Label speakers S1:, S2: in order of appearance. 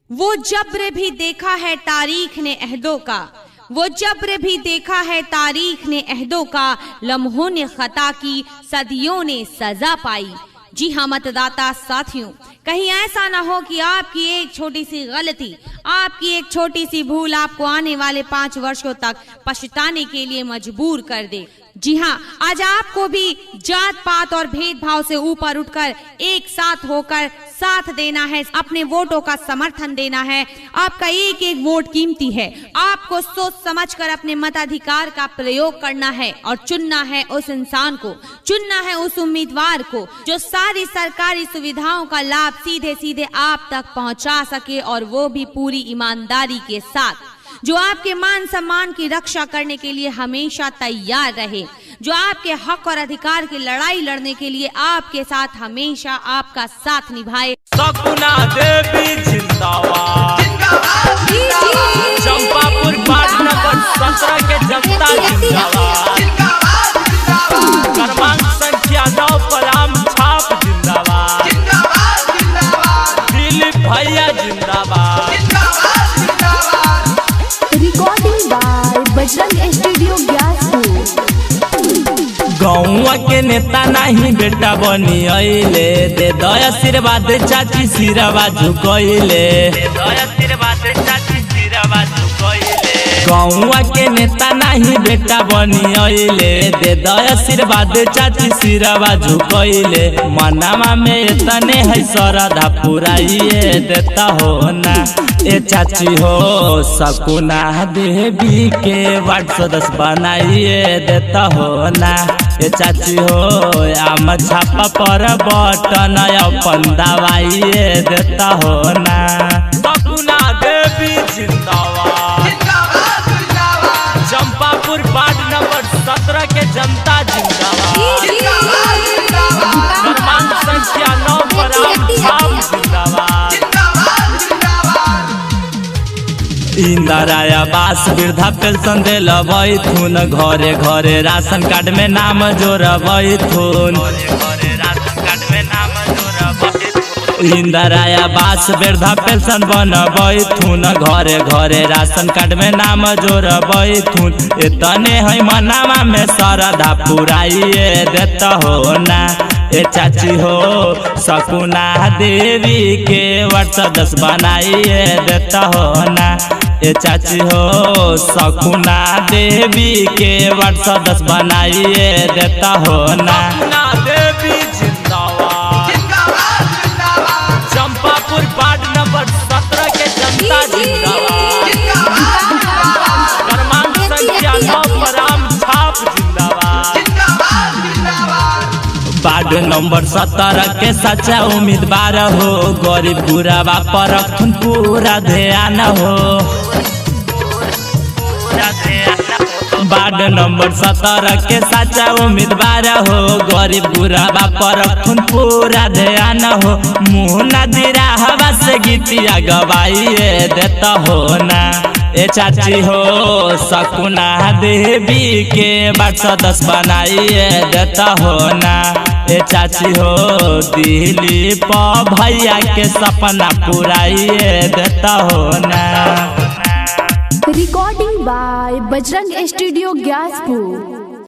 S1: वो जब्र भी देखा है तारीख ने अहदों का, वो जब्र भी देखा है तारीख ने अहदों का, लम्हों ने खता की सदियों ने सजा पाई। जी हाँ मतदाता साथियों, कहीं ऐसा ना हो कि आपकी एक छोटी सी गलती, आपकी एक छोटी सी भूल आपको आने वाले 5 वर्षों तक पछताने के लिए मजबूर कर दे। जी हाँ, आज आपको भी जात पात और भेदभाव से ऊपर उठकर एक साथ होकर साथ देना है, अपने वोटों का समर्थन देना है। आपका एक एक वोट कीमती है, आपको सोच समझकर अपने मताधिकार का प्रयोग करना है और चुनना है उस इंसान को, चुनना है उस उम्मीदवार को जो सारी सरकारी सुविधाओं का लाभ सीधे सीधे आप तक पहुंचा सके, और वो भी पूरी ईमानदारी के साथ, जो आपके मान सम्मान की रक्षा करने के लिए हमेशा तैयार रहे, जो आपके हक और अधिकार की लड़ाई लड़ने के लिए आपके साथ हमेशा आपका साथ निभाए।
S2: शकुना देवी जिंदाबाद, चंपापुर वार्ड नंबर 17 के जनता जिंदाबाद, क्रमांक संख्या 9 पर आम छाप जिंदाबाद, दिलीप भैया जिंदाबाद।
S3: Recording by Bajrang studio Gyaspur.
S2: गौवा के नेता नहीं बेटा बनी अइले, दे दो आशीर्वाद चाची सिरवा झुकइले, दे दो आशीर्वाद चाची सिरवा झुकइले। गौवा के नेता नहीं बेटा बनी अइले, दे दो आशीर्वाद चाची सिरवा झुकइले। मनावा में तने है श्रद्धा पुराइए देता हो ना ए चाची हो, शकुना देवी के वार्ड सदस्य बनाइए देता हो ना ए चाची हो। आम छापा पर बटन अपन दबाइए देता हो ना। शकुना देवी जिंदाबाद, चंपापुर वार्ड नंबर 17 के जनता जिंदाबाद, क्रमांक संख्या 9 पर आम छाप जिंदाबाद। इंदिरा आवास वृद्धा पेंशन दिलबई थुन, घरे घरे राशन कार्ड में नाम जोड़बई थुन, इंदिरा आवास वृद्धा पेंशन बनबई थुन, घरे घरे राशन कार्ड में नाम जोड़बई थुन। इतने है मनावा में श्रद्धा पुराइए देता हो ना ए चाची हो। शकुना देवी के वार्ड सदस्य बनाइए देता हो ना ए चाची हो। शकुना देवी के वार्ड सदस्य बनाइए देता हो ना। शकुना देवी जिंदाबाद, चंपापुर वार्ड नंबर 17 के जनता जिंदाबाद, क्रमांक संख्या 9 पर आम छाप जिंदाबाद। वार्ड नंबर 17 के सच्चा उम्मीदवार हो, गरीब गुराबा पर रखन पूरा ध्यान हो। वार्ड नंबर 17 के सच्चा उम्मीदवार हो, गरीब गुराबा पर रखन पूरा ध्यान हो। मुँह नदिरा हवा से गीतिया गवाइए देता हो ना ए चाची हो। शकुना देवी के वार्ड सदस्य बनाइए देता हो ना ए चाची हो। दिलीप भैया के सपना पुराइए देता हो ना।
S3: Recording by Bajrang studio Gyaspur.